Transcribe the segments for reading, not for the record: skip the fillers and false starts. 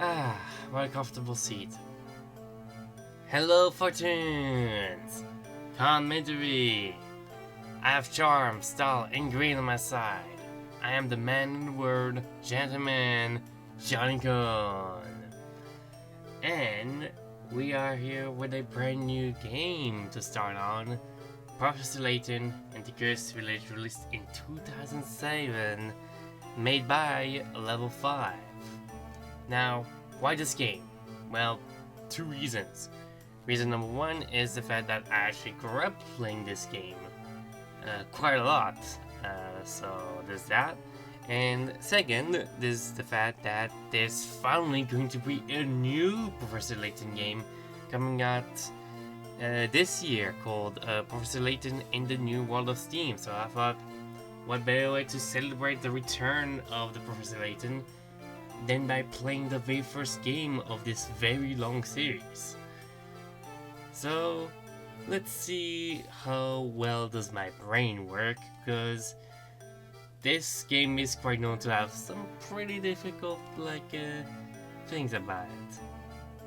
Ah, what a comfortable seat. Hello, fortunes! Commentary! I have charm, style, and grain on my side. I am the man in the word, gentleman, Johnny Koun. And we are here with a brand new game to start on. Professor Layton and the Cursed Village, released in 2007, made by Level 5. Now, why this game? Well, two reasons. Reason number one is the fact that I actually grew up playing this game quite a lot, so there's that. And second, there's the fact that there's finally going to be a new Professor Layton game coming out this year called Professor Layton in the New World of Steam. So I thought, what better way to celebrate the return of the Professor Layton than by playing the very first game of this very long series. So let's see how well does my brain work, because this game is quite known to have some pretty difficult things about it.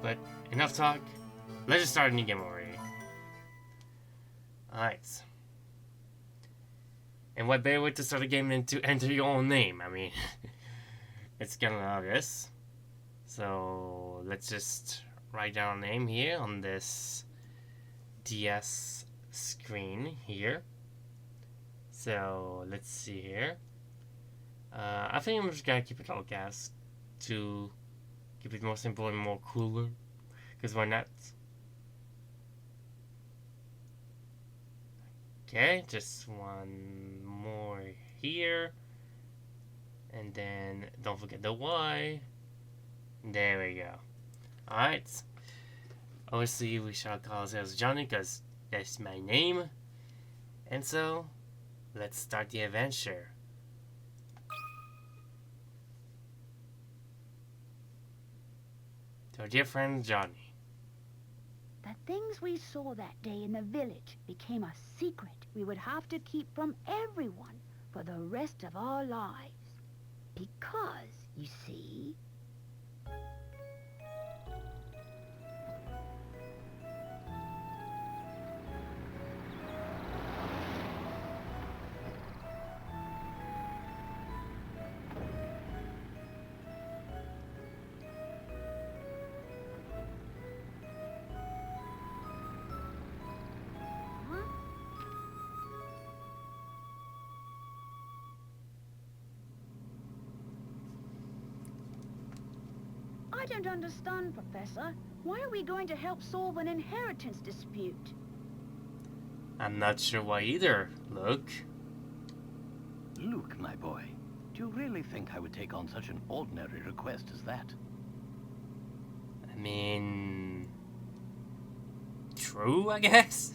But enough talk, let's just start a new game already. Alright. And what better way to start a game than to enter your own name? I mean, it's kind of obvious. So let's just write down a name here on this DS screen here. So let's see here. I think I'm just gonna keep it all gas to keep it more simple and more cooler. Because why not? Okay, just one more here. And then don't forget the Y. There we go. Alright. Obviously, we shall call ourselves Johnny because that's my name. And so, let's start the adventure. To our dear friend Johnny. The things we saw that day in the village became a secret we would have to keep from everyone for the rest of our lives. Because, you see... I don't understand, Professor. Why are we going to help solve an inheritance dispute? I'm not sure why either, Luke. Luke, my boy, do you really think I would take on such an ordinary request as that? I mean... true, I guess?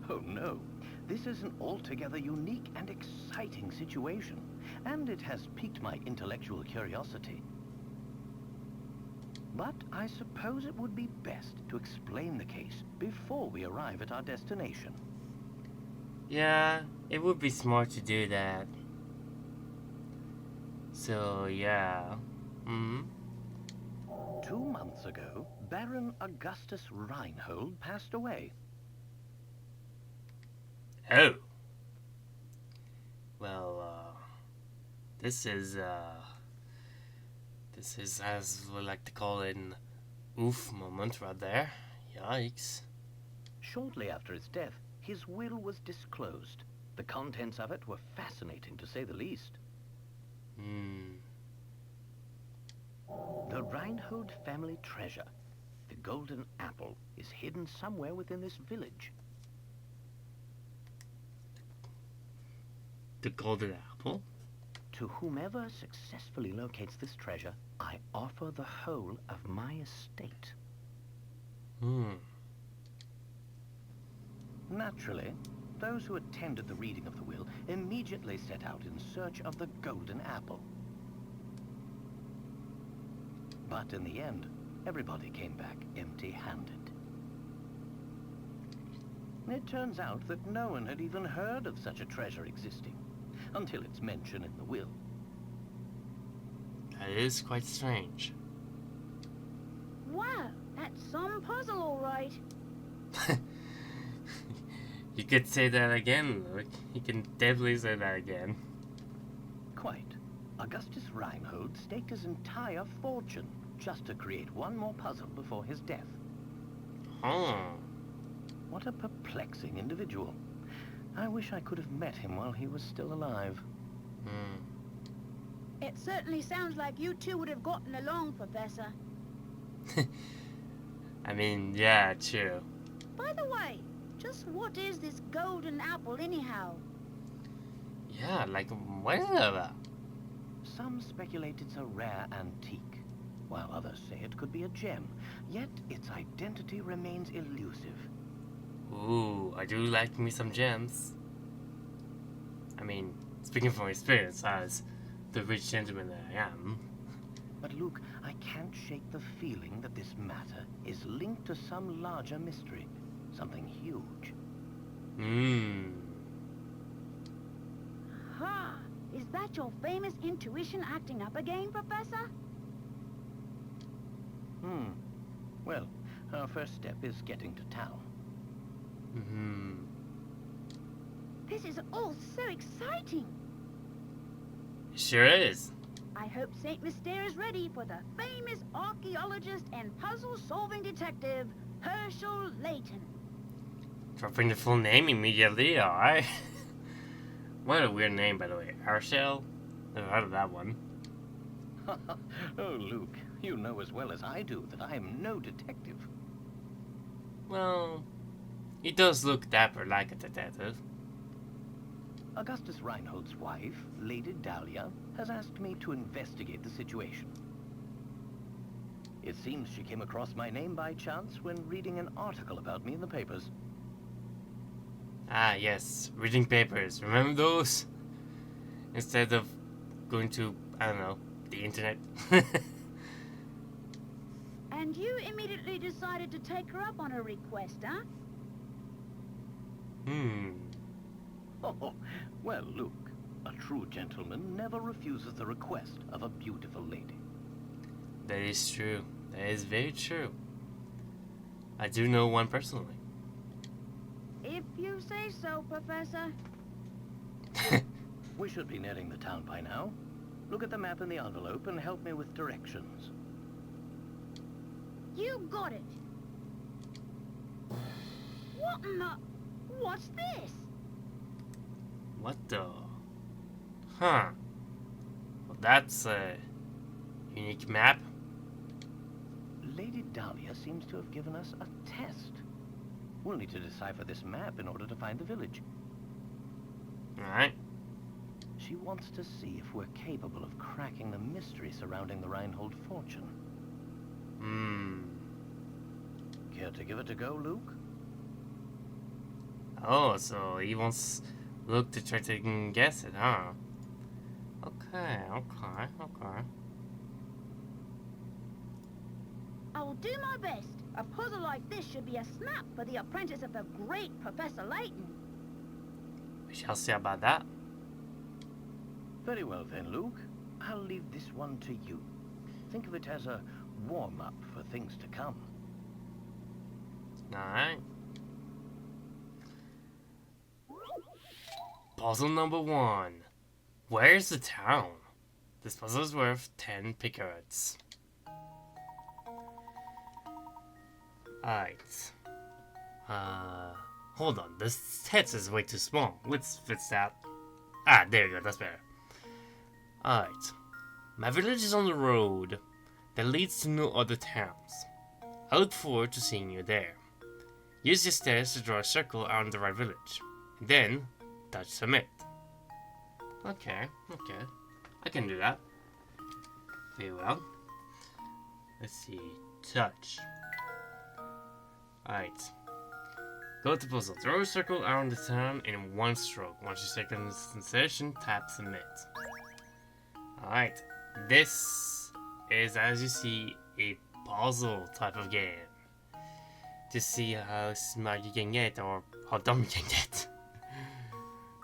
Oh no, this is an altogether unique and exciting situation, and it has piqued my intellectual curiosity. But I suppose it would be best to explain the case before we arrive at our destination. Yeah, it would be smart to do that. So, yeah. 2 months ago, Baron Augustus Reinhold passed away. Oh. Well, this is, as we like to call it, an oof moment right there. Yikes. Shortly after his death, his will was disclosed. The contents of it were fascinating, to say the least. The Reinhold family treasure, the golden apple, is hidden somewhere within this village. The golden apple? To whomever successfully locates this treasure, I offer the whole of my estate. Naturally, those who attended the reading of the will immediately set out in search of the golden apple. But in the end, everybody came back empty-handed. It turns out that no one had even heard of such a treasure existing, until its mention in the will. That is quite strange. Wow, that's some puzzle, all right. You could say that again, Luke. You can definitely say that again. Quite. Augustus Reinhold staked his entire fortune just to create one more puzzle before his death. Oh. What a perplexing individual. I wish I could have met him while he was still alive. It certainly sounds like you two would have gotten along, Professor. I mean, yeah, true. By the way, just what is this golden apple anyhow? Yeah, like, what is it about? Some speculate it's a rare antique, while others say it could be a gem, yet its identity remains elusive. Ooh, I do like me some gems. I mean, speaking from experience as the rich gentleman that I am. But Luke, I can't shake the feeling that this matter is linked to some larger mystery, something huge. Ha! Is that your famous intuition acting up again, Professor? Well, our first step is getting to town. This is all so exciting. Sure is. I hope Saint Mystere is ready for the famous archaeologist and puzzle-solving detective, Herschel Layton. Dropping the full name immediately, alright? What a weird name, by the way. Herschel? Never heard of that one. Oh, Luke, you know as well as I do that I am no detective. Well, he does look dapper like a detective. Augustus Reinhold's wife, Lady Dahlia, has asked me to investigate the situation. It seems she came across my name by chance when reading an article about me in the papers. Ah, yes. Reading papers. Remember those? Instead of going to, I don't know, the internet. And you immediately decided to take her up on her request, huh? Oh, well, Luke, a true gentleman never refuses the request of a beautiful lady. That is true. That is very true. I do know one personally. If you say so, Professor. We should be nearing the town by now. Look at the map in the envelope and help me with directions. You got it. What in the... What's this? What the? Huh. Well, that's a unique map. Lady Dahlia seems to have given us a test. We'll need to decipher this map in order to find the village. Alright. She wants to see if we're capable of cracking the mystery surrounding the Reinhold fortune. Care to give it a go, Luke? Oh, so he wants Luke to try to guess it, huh? Okay. I will do my best. A puzzle like this should be a snap for the apprentice of the great Professor Layton. We shall see about that. Very well then, Luke. I'll leave this one to you. Think of it as a warm-up for things to come. Alright. Puzzle number 1. Where's the town? This puzzle is worth 10 picards. Alright. Hold on. This text is way too small. Let's fix that. Ah, there you go. That's better. Alright. My village is on the road that leads to no other towns. I look forward to seeing you there. Use your stairs to draw a circle around the right village. And then, touch submit. Okay. I can do that. Very well. Let's see. Touch. Alright. Go to puzzle. Draw a circle around the town in one stroke. Once you second the sensation, tap submit. Alright. This is, as you see, a puzzle type of game. To see how smart you can get or how dumb you can get.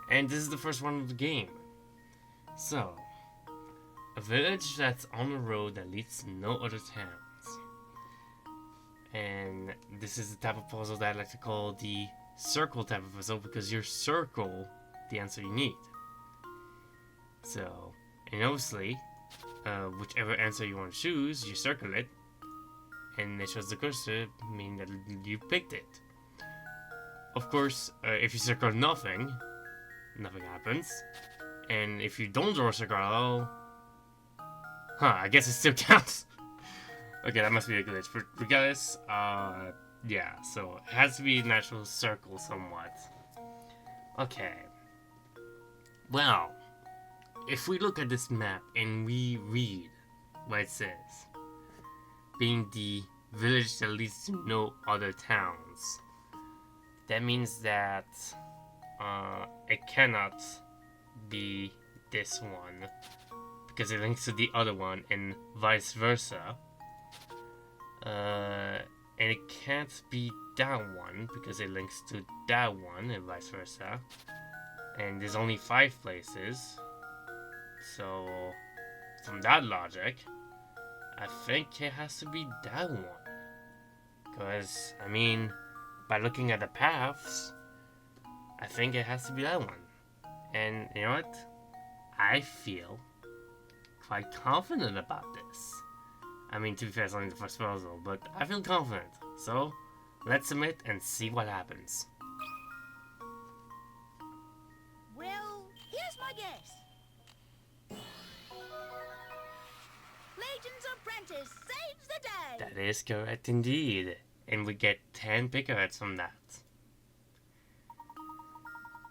And this is the first one of the game. So, a village that's on a road that leads to no other towns. And this is the type of puzzle that I like to call the circle type of puzzle, because you circle the answer you need. So, and obviously, whichever answer you want to choose, you circle it, and it shows the cursor, meaning that you picked it. Of course, if you circle nothing, nothing happens. And if you don't draw a circle at all, I guess it still counts. Okay, that must be a glitch. But regardless, yeah, so it has to be a natural circle somewhat. Okay. Well, if we look at this map and we read what it says, being the village that leads to no other towns, that means that it cannot be this one, because it links to the other one and vice versa. And it can't be that one because it links to that one and vice versa. And there's only 5 places. So, from that logic, I think it has to be that one. Because, I mean, by looking at the paths, I think it has to be that one. And you know what? I feel quite confident about this. I mean, to be fair, it's only the first puzzle, but I feel confident. So, let's submit and see what happens. Well, here's my guess. Layton's apprentice saves the day. That is correct indeed. And we get 10 pickers from that.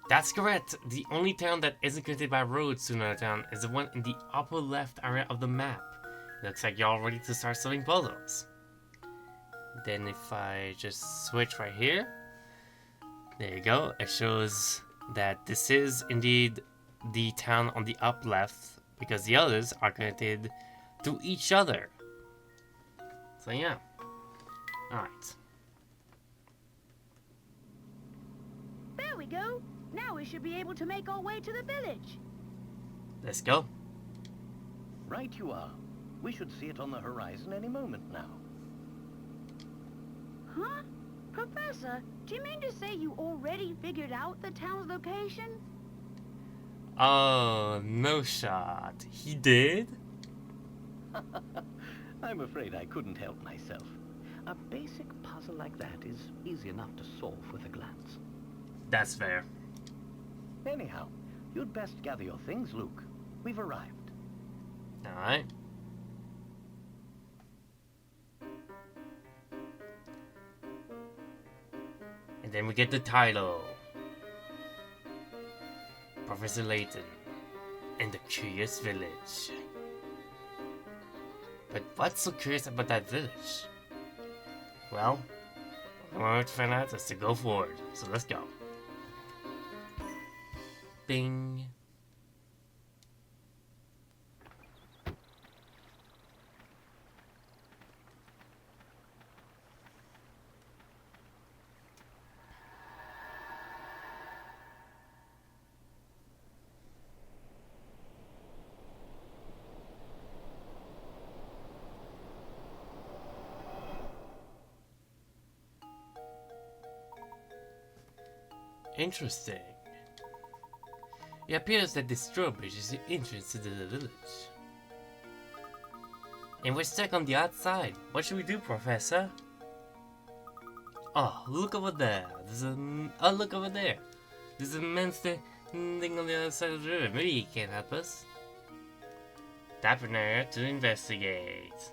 That's correct. The only town that isn't connected by roads to another town is the one in the upper left area of the map. It looks like you're all ready to start solving puzzles. Then if I just switch right here, there you go. It shows that this is indeed the town on the up left, because the others are connected to each other. So yeah. Alright. There we go. Now we should be able to make our way to the village. Let's go. Right you are. We should see it on the horizon any moment now. Huh? Professor, do you mean to say you already figured out the town's location? Oh, no shot. He did? I'm afraid I couldn't help myself. A basic puzzle like that is easy enough to solve with a glance. That's fair. Anyhow, you'd best gather your things, Luke. We've arrived. Alright. And then we get the title. Professor Layton and the Curious Village. But what's so curious about that village? Well, what I want to find out is to go forward. So let's go. Bing. Interesting. It appears that this drawbridge is the entrance to the village. And we're stuck on the outside. What should we do, Professor? Oh, look over there. Oh, look over there. There's an immense thing on the other side of the river. Maybe he can help us. Tap an area to investigate.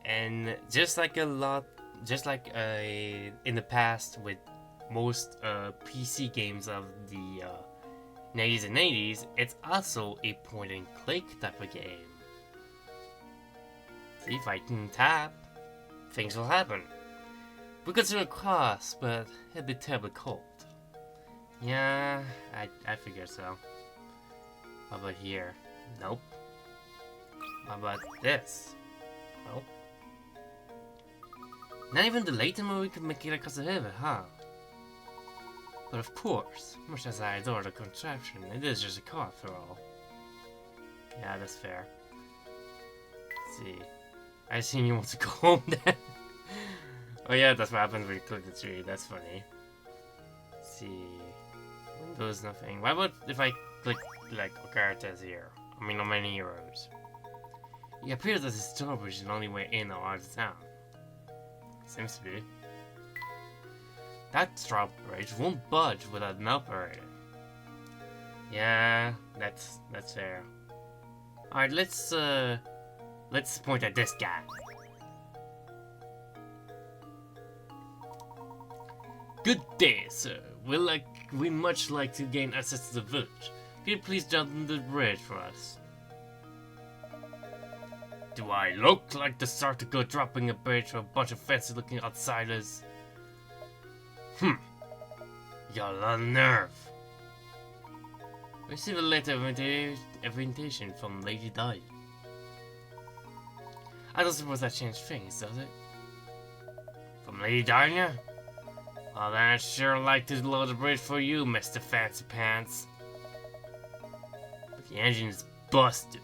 And just like in the past with most PC games of the 90s and 80s, it's also a point-and-click type of game. See, if I can tap, things will happen. We could swim across, but it'd be terribly cold. Yeah, I figured so. How about here? Nope. How about this? Nope. Not even the Layton movie could make it across the river, huh? But of course, much as I adore the contraption, it is just a car after all. Yeah, that's fair. Let's see. I assume you want to go home then? Oh yeah, that's what happens when you click the tree. That's funny. Let's see. Windows, nothing. Why about if I click, like, characters here? I mean, on many heroes. It appears that this drawbridge is the only way in or out of town. Seems to be. That drawbridge won't budge without an operator. Yeah, that's fair. Alright, let's point at this guy. Good day, sir. We much like to gain access to the village. Could you please jump on the bridge for us? Do I look like the sort to go dropping a bridge for a bunch of fancy-looking outsiders? You got a lot of nerve. Receive a letter of invitation from Lady Di. I don't suppose that changed things, does it? From Lady Dahlia? Well, then I'd sure like to load the bridge for you, Mr. Fancy Pants. But the engine is busted,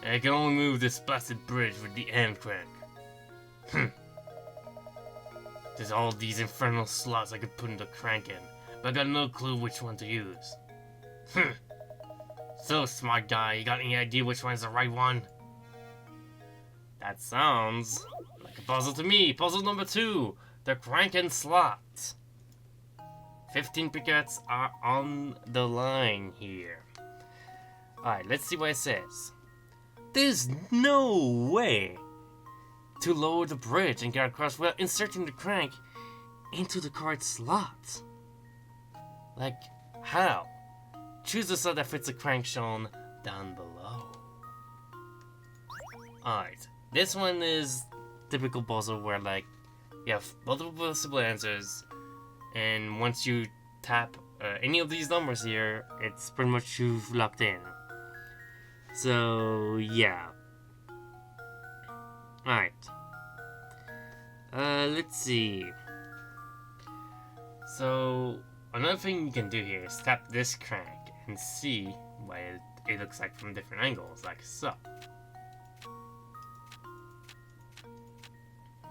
and I can only move this blasted bridge with the end crank. There's all these infernal slots I could put in the crank in, but I got no clue which one to use. So, smart guy, you got any idea which one's the right one? That sounds like a puzzle to me. Puzzle number 2, the crank and slot. 15 pickets are on the line here. Alright, let's see what it says. There's no way to lower the bridge and get across without inserting the crank into the correct slot. Like, how? Choose the slot that fits the crank shown down below. Alright, this one is typical puzzle where, like, you have multiple possible answers, and once you tap any of these numbers here, it's pretty much you've locked in. So, yeah. Alright. Let's see. So, another thing you can do here is tap this crank and see what it looks like from different angles, like so.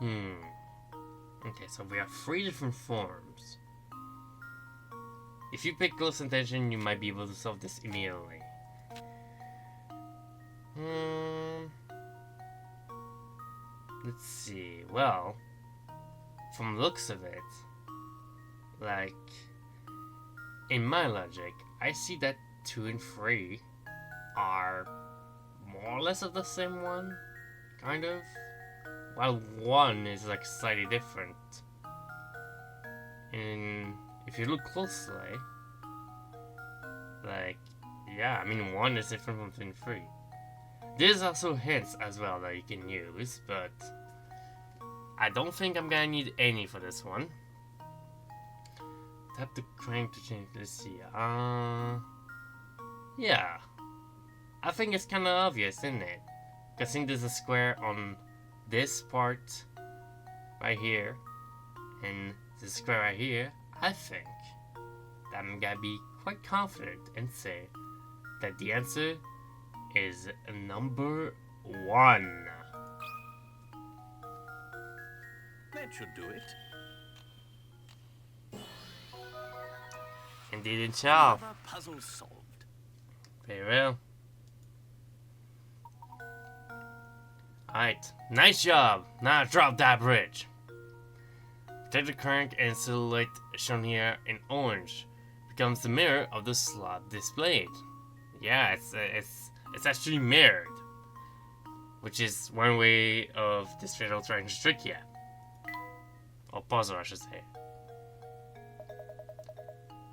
Okay, so we have 3 different forms. If you pay close attention, you might be able to solve this immediately. Let's see. Well, from the looks of it, like, in my logic, I see that 2 and 3 are more or less of the same one, kind of. While 1 is like slightly different. And if you look closely, like, yeah, I mean 1 is different from 2 and 3. There's also hints as well that you can use, but I don't think I'm gonna need any for this one. Tap the crank to change. Let's see. Yeah. I think it's kind of obvious, isn't it? Because I think there's a square on this part right here, and this square right here. I think that I'm gonna be quite confident and say that the answer is number 1. That should do it. Indeed, it shall. Another puzzle solved. Very well. Alright, nice job. Now drop that bridge. Take the crank and silhouette shown here in orange becomes the mirror of the slot displayed. Yeah, it's actually mirrored, which is one way of this fatal trying to trick you. Or puzzle, I should say.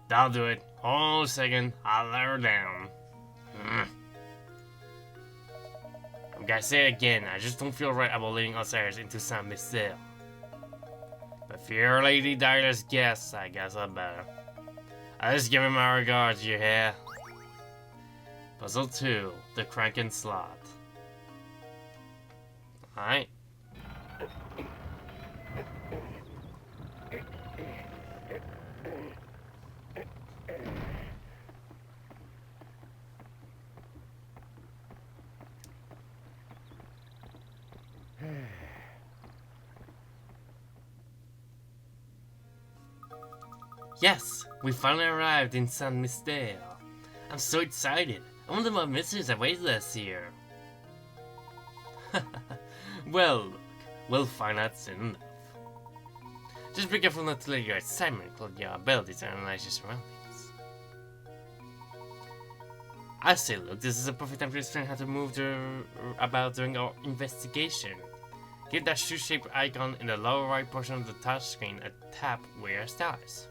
That'll do it. Hold on a second, I'll let her down. I'm gonna say it again, I just don't feel right about letting outsiders into Saint Michel. But if you're Lady Dila's guest, I guess I better. I'll just give him my regards, you hear? Puzzle 2, the crank and slot. Alright. Yes, we finally arrived in San Misteo. I'm so excited. I wonder what mysteries await us here. Well, look, we'll find out soon enough. Just be careful not to let your excitement cloud your ability to analyze your surroundings. I say, look, this is a perfect time to explain how to move about during our investigation. Give that shoe-shaped icon in the lower right portion of the touchscreen a tap where it starts.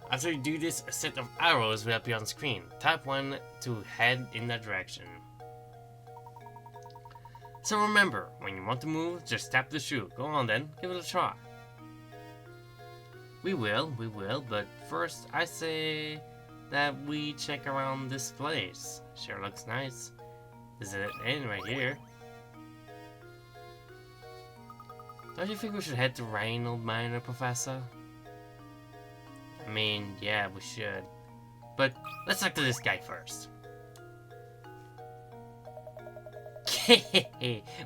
After you do this, a set of arrows will appear on screen. Tap one to head in that direction. So remember, when you want to move, just tap the shoe. Go on then, give it a try. We will, but first I say that we check around this place. Sure looks nice. This is it in right here. Don't you think we should head to Rain, old miner professor? I mean, yeah, we should. But let's talk to this guy first.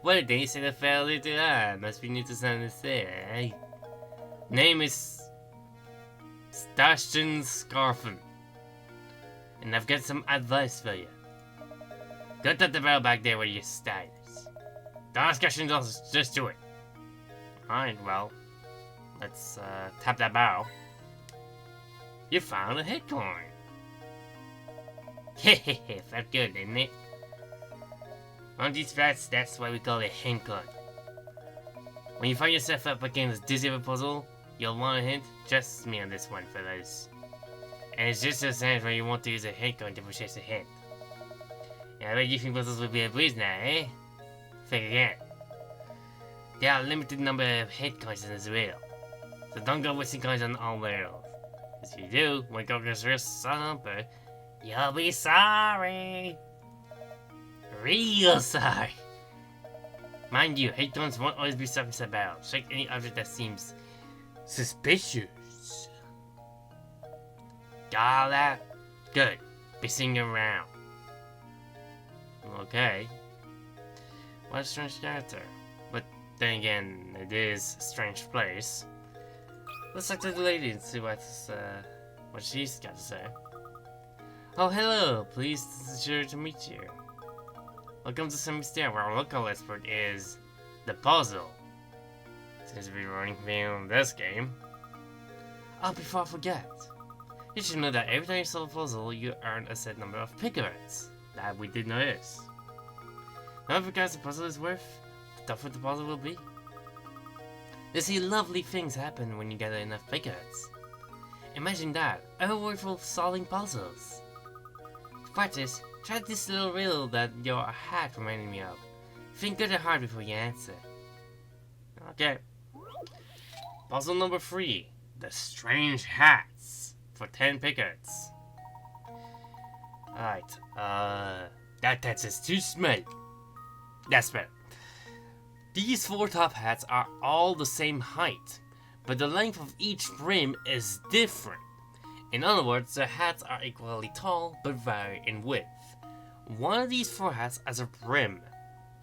What a day to failure to that. Must be new to San Jose, eh? Name is Stashin Scarfen. And I've got some advice for you. Go to the barrel back there where your style is. Don't ask questions, just do it. Alright, well, let's tap that barrel. You found a hit coin. Hehehe, felt good, didn't it? On these rats, that's why we call it hint coin. When you find yourself up against this dizzy of a puzzle, you'll want a hint. Trust me on this one, fellas. And it's just those times when you want to use a hint coin to purchase a hint. Yeah, I bet you think puzzles will be a breeze now, eh? Think again. There are a limited number of hit coins in this wheel, so don't go wasting coins on all rails. If you do, when Goku's wrists on umper, you'll be sorry. Real sorry. Mind you, hit coins won't always be stuck inside barrel. Check any object that seems suspicious. Got all that? Good. Be seeing you around. Okay. What a strange character. But then again, it is a strange place. Let's talk to the lady and see what she's got to say. Oh, hello. Pleased to meet you. Welcome to San Misteo, where our local expert is the puzzle. Seems to be running from this game. Oh, before I forget, you should know that every time you solve a puzzle, you earn a set number of picarets. That we did notice. Now, because the puzzle is worth, the tougher the puzzle will be. You see, lovely things happen when you gather enough picarets. Imagine that, a reward for solving puzzles. To practice, try this little riddle that your hat reminded me of. Think good and hard before you answer. Okay. Puzzle number 3. The Strange Hats. For 10 picarets. Alright, that hat is too small. That's better. These 4 top hats are all the same height, but the length of each brim is different. In other words, the hats are equally tall, but vary in width. One of these 4 hats has a brim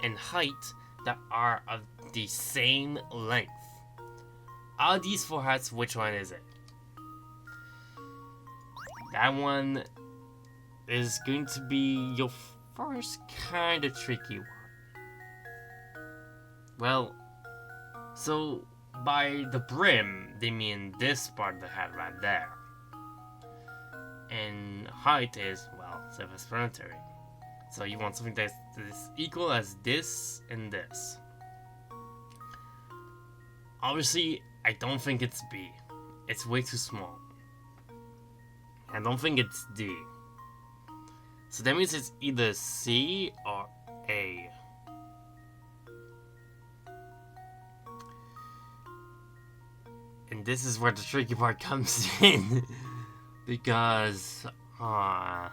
and height that are of the same length. Out of these 4 hats, which one is it? That one is going to be your first kind of tricky one. Well, so by the brim, they mean this part of the hat right there. And height is, well, self-explanatory. So you want something that's equal as this and this. Obviously, I don't think it's B. It's way too small. I don't think it's D. So that means it's either C or A. And this is where the tricky part comes in. Because, like,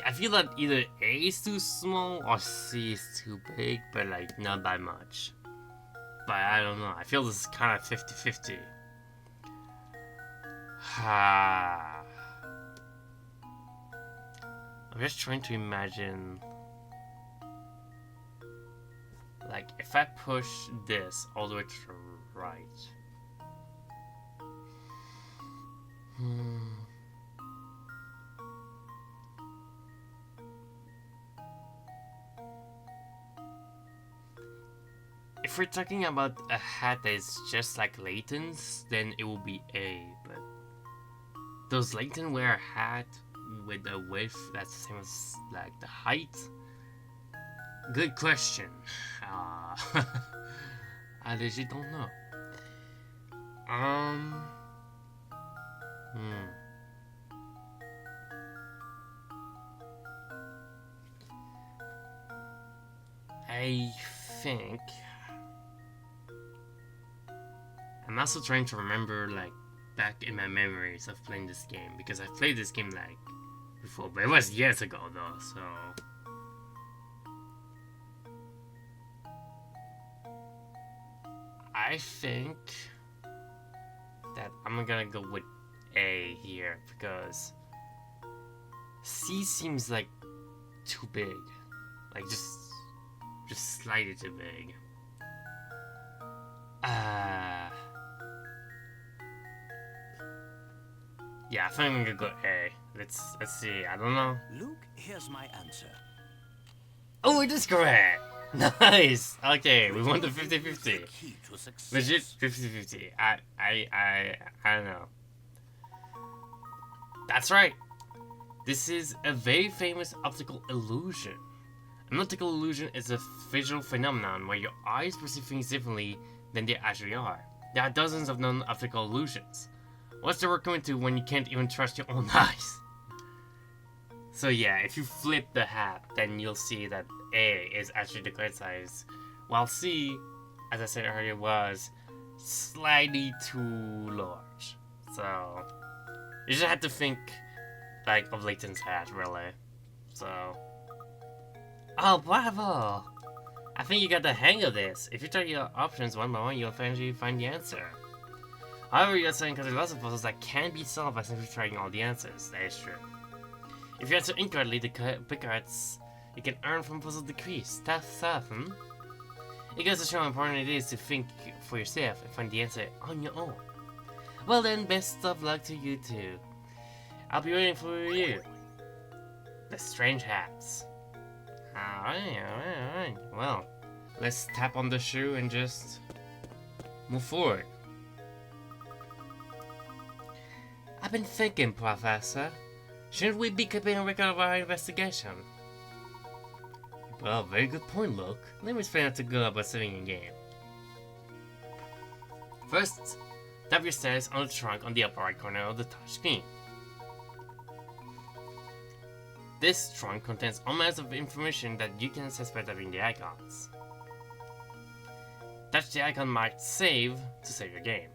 I feel that either A is too small or C is too big, but like, not by much. But I don't know, I feel this is kind of 50-50. I'm just trying to imagine, like, if I push this all the way to the right. If we're talking about a hat that is just like Layton's, then it will be A, but does Layton wear a hat with a width that's the same as like the height? Good question. I legit don't know. I think I'm also trying to remember like back in my memories of playing this game, because I've played this game like before, but it was years ago though, so I think that I'm gonna go with A here, because C seems like too big, like just slightly too big. Yeah, I think I'm gonna go A. Let's see. I don't know. Luke, here's my answer. Oh, it is correct. Nice. Okay, we won the 50-50. Key to success. Legit 50-50. I don't know. That's right. This is a very famous optical illusion. An optical illusion is a visual phenomenon where your eyes perceive things differently than they actually are. There are dozens of known optical illusions. What's the word coming to when you can't even trust your own eyes? So yeah, if you flip the hat, then you'll see that A is actually the correct size, while C, as I said earlier, was slightly too large. So you just have to think like of Layton's hat, really. So, oh, bravo! I think you got the hang of this. If you try your options one by one, you'll eventually find the answer. However, you're saying because there's lots of puzzles that can be solved by simply trying all the answers. That is true. If you answer incorrectly, the picards you can earn from puzzle decrease. Tough stuff, It goes to show how important it is to think for yourself and find the answer on your own. Well then, best of luck to you two. I'll be waiting for you. The strange hats. Alright. Well, let's tap on the shoe and just move forward. I've been thinking, Professor. Shouldn't we be keeping a record of our investigation? Well, very good point, Luke. Let me explain how to go about saving your game. First, tap your status on the trunk on the upper right corner of the touch screen. This trunk contains all kinds of information that you can access by tapping the icons. Touch the icon marked Save to save your game.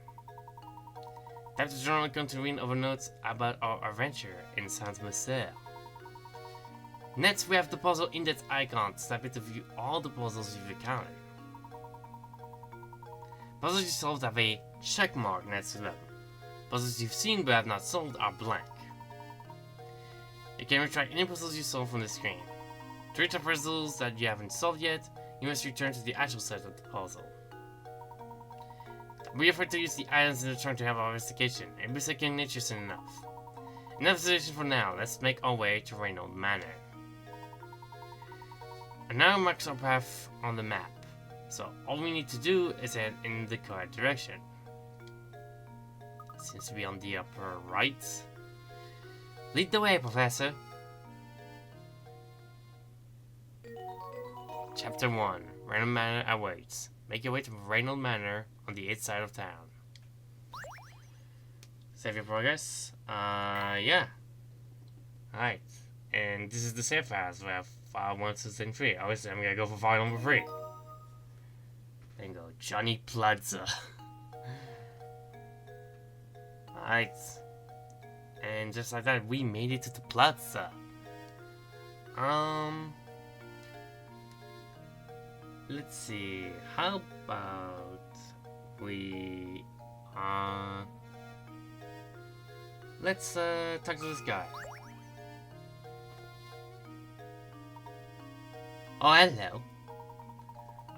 Tap the journal icon to read over notes about our adventure in Saint-Marcel. Next, we have the puzzle index icon. Tap it to view all the puzzles you've encountered. Puzzles you solved have a check mark next to them. Puzzles you've seen but have not solved are blank. You can retry any puzzles you solved from the screen. To reach the puzzles that you haven't solved yet, you must return to the actual set of the puzzle. We prefer to use the items in the trunk to have our investigation. Every second is enough. Enough suggestions for now. Let's make our way to Reynolds Manor. And now marks our path on the map. So all we need to do is head in the correct direction. It seems to be on the upper right. Lead the way, Professor. Chapter 1. Reynolds Manor awaits. Make your way to Reynolds Manor on the east side of town. Save your progress. Yeah. Alright. And this is the save files. We have file 1, 2, and 3. Obviously, I'm gonna go for file number 3. Then go Johnny Plaza. Alright. And just like that, we made it to the plaza. Let's see. How about we let's talk to this guy. Oh, hello.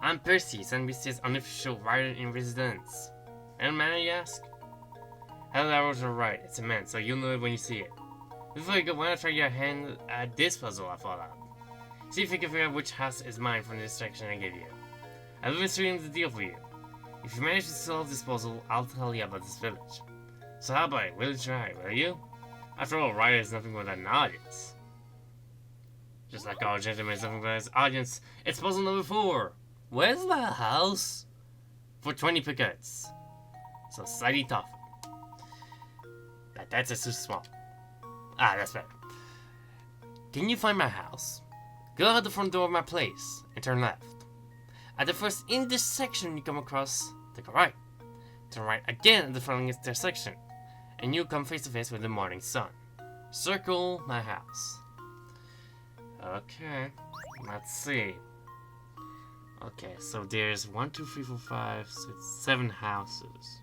I'm Percy, St. Lucia's unofficial writer in residence. And man, you ask? Hell, arrows are right. It's immense, so you'll know it when you see it. Before you go, why not try your hand at this puzzle I thought out? See if you can figure out which house is mine from this section I gave you. I've been sweetening the deal for you. If you manage to solve this puzzle, I'll tell you about this village. So how about it? Will you try, will you? After all, Ryder is nothing more than an audience. Just like our gentleman is nothing but his audience, it's puzzle number 4. Where's the house? For 20 pickets. So slightly tough. That's just too small. Ah, that's better. Can you find my house? Go out the front door of my place and turn left. At the first intersection you come across, take a right. Turn right again at the front intersection, and you'll come face to face with the morning sun. Circle my house. Okay, let's see. Okay, so there's 1, 2, 3, 4, 5, 6, 7 houses.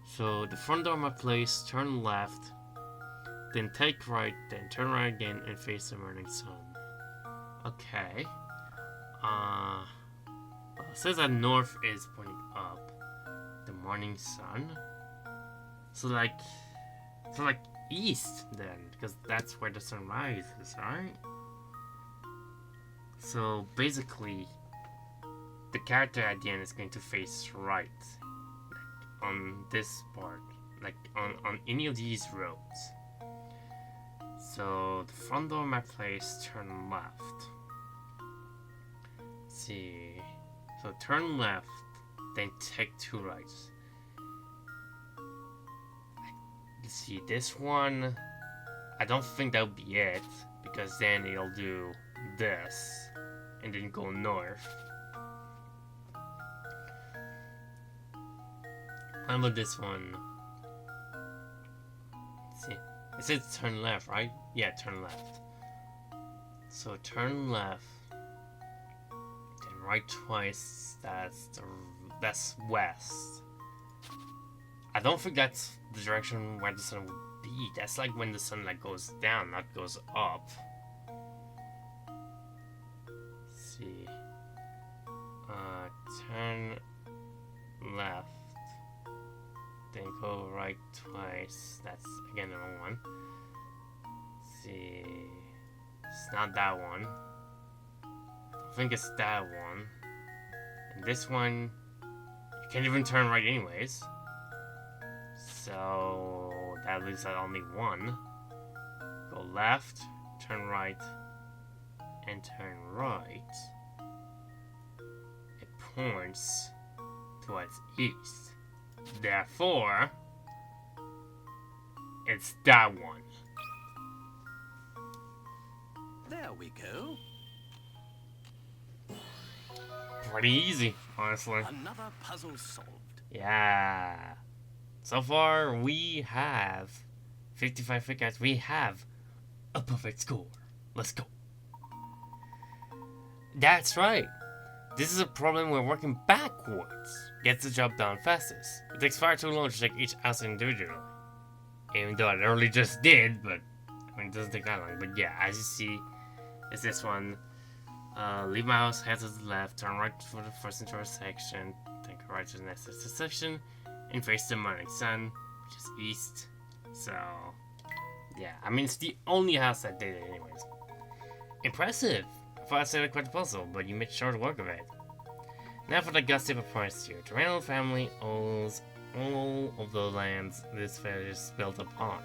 So the front door of my place, turn left, then take right, then turn right again and face the morning sun. Okay. Well, it says that north is pointing up. The morning sun. So like east then, because that's where the sun rises, right? So basically, the character at the end is going to face right, like on this part, like on any of these roads. So the front door of my place, turn left. Let's see. So turn left, then take 2 rights. Let's see, this one, I don't think that'll be it, because then it'll do this, and then go north. How about this one? Let's see. It says turn left, right? Yeah, turn left. So turn left, then right twice. That's west. I don't think that's the direction where the sun would be. That's like when the sun like goes down, not goes up. Let's see. Turn left. Then go right twice. That's again the wrong one. Let's see. It's not that one. I think it's that one. And this one, you can't even turn right anyways. So that leaves out only one. Go left, turn right, and turn right. It points towards east. Therefore, it's that one. There we go. Pretty easy, honestly. Another puzzle solved. Yeah. So far, we have 55 pickets. We have a perfect score. Let's go. That's right. This is a problem we're working backwards. Gets the job done fastest. It takes far too long to check each house individually. Even though I literally just did, but I mean, it doesn't take that long. But yeah, as you see, it's this one. Leave my house, head to the left, turn right for the first intersection, then go right to the next intersection, and face the morning sun, which is east. So, yeah, I mean, it's the only house that did it anyways. Impressive! I thought I said quite a puzzle, but you made short work of it. Now for the gossip of price here. The Randall family owns all of the lands this village is built upon.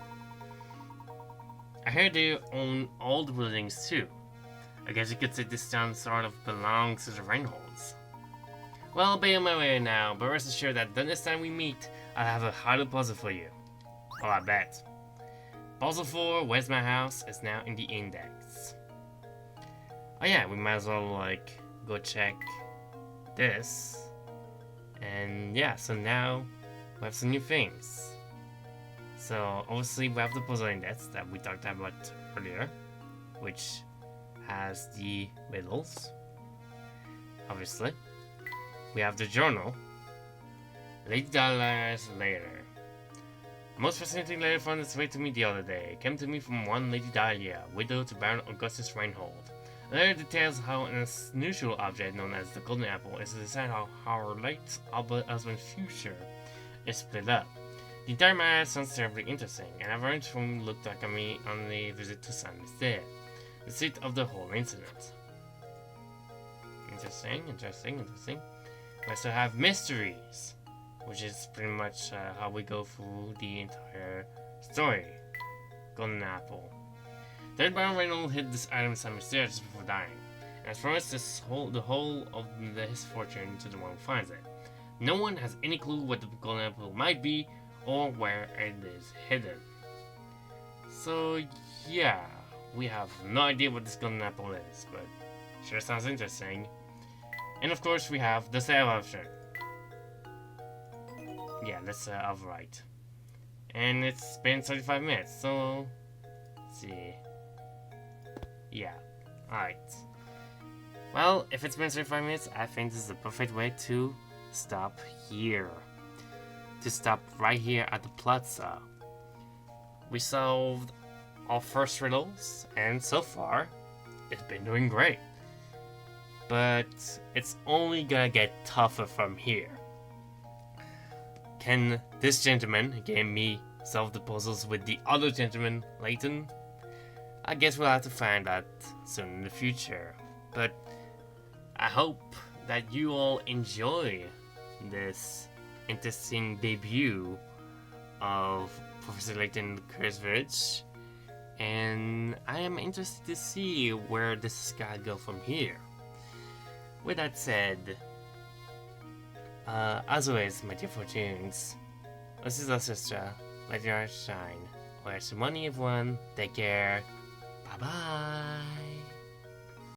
I hear they own all the buildings too. I guess you could say this town sort of belongs to the Reinholds. Well, I'll be on my way now, but rest assured that the next time we meet, I'll have a harder puzzle for you. Oh, I bet. Puzzle 4, Where's My House, is now in the index. Oh yeah, we might as well, like, go check this. And yeah, so now we have some new things. So, obviously, we have the puzzle index that we talked about earlier, which has the riddles, obviously. We have the journal, $8 later. The most fascinating letter found its way to me the other day. It came to me from one Lady Dahlia, widow to Baron Augustus Reinhold. The letter details how an unusual object known as the Golden Apple is to decide how her late husband's future is split up. The entire matter sounds terribly interesting, and I've learned from looked like me on the visit to San Mister, the seat of the whole incident. Interesting. We also have mysteries, which is pretty much how we go through the entire story. Golden Apple. Third Baron Reynolds hid this item in San Mister just before dying, and has promised the whole of his fortune to the one who finds it. No one has any clue what the Golden Apple might be, or where it is hidden. So yeah, we have no idea what this Golden Apple is, but sure sounds interesting. And of course we have the sale option. Yeah, that's outright. And it's been 35 minutes, so let's see. Yeah, alright. Well, if it's been 35 minutes, I think this is the perfect way to stop here. To stop right here at the plaza. We solved our first riddles, and so far, it's been doing great. But it's only gonna get tougher from here. Can this gentleman, again me, solve the puzzles with the other gentleman, Layton? I guess we'll have to find out soon in the future. But I hope that you all enjoy this interesting debut of Professor Layton Kurzwich, and I am interested to see where this is gonna go from here. With that said, as always, my dear fortunes, this is our sister, let your eyes shine. Where's the money, everyone? Take care. Bye bye.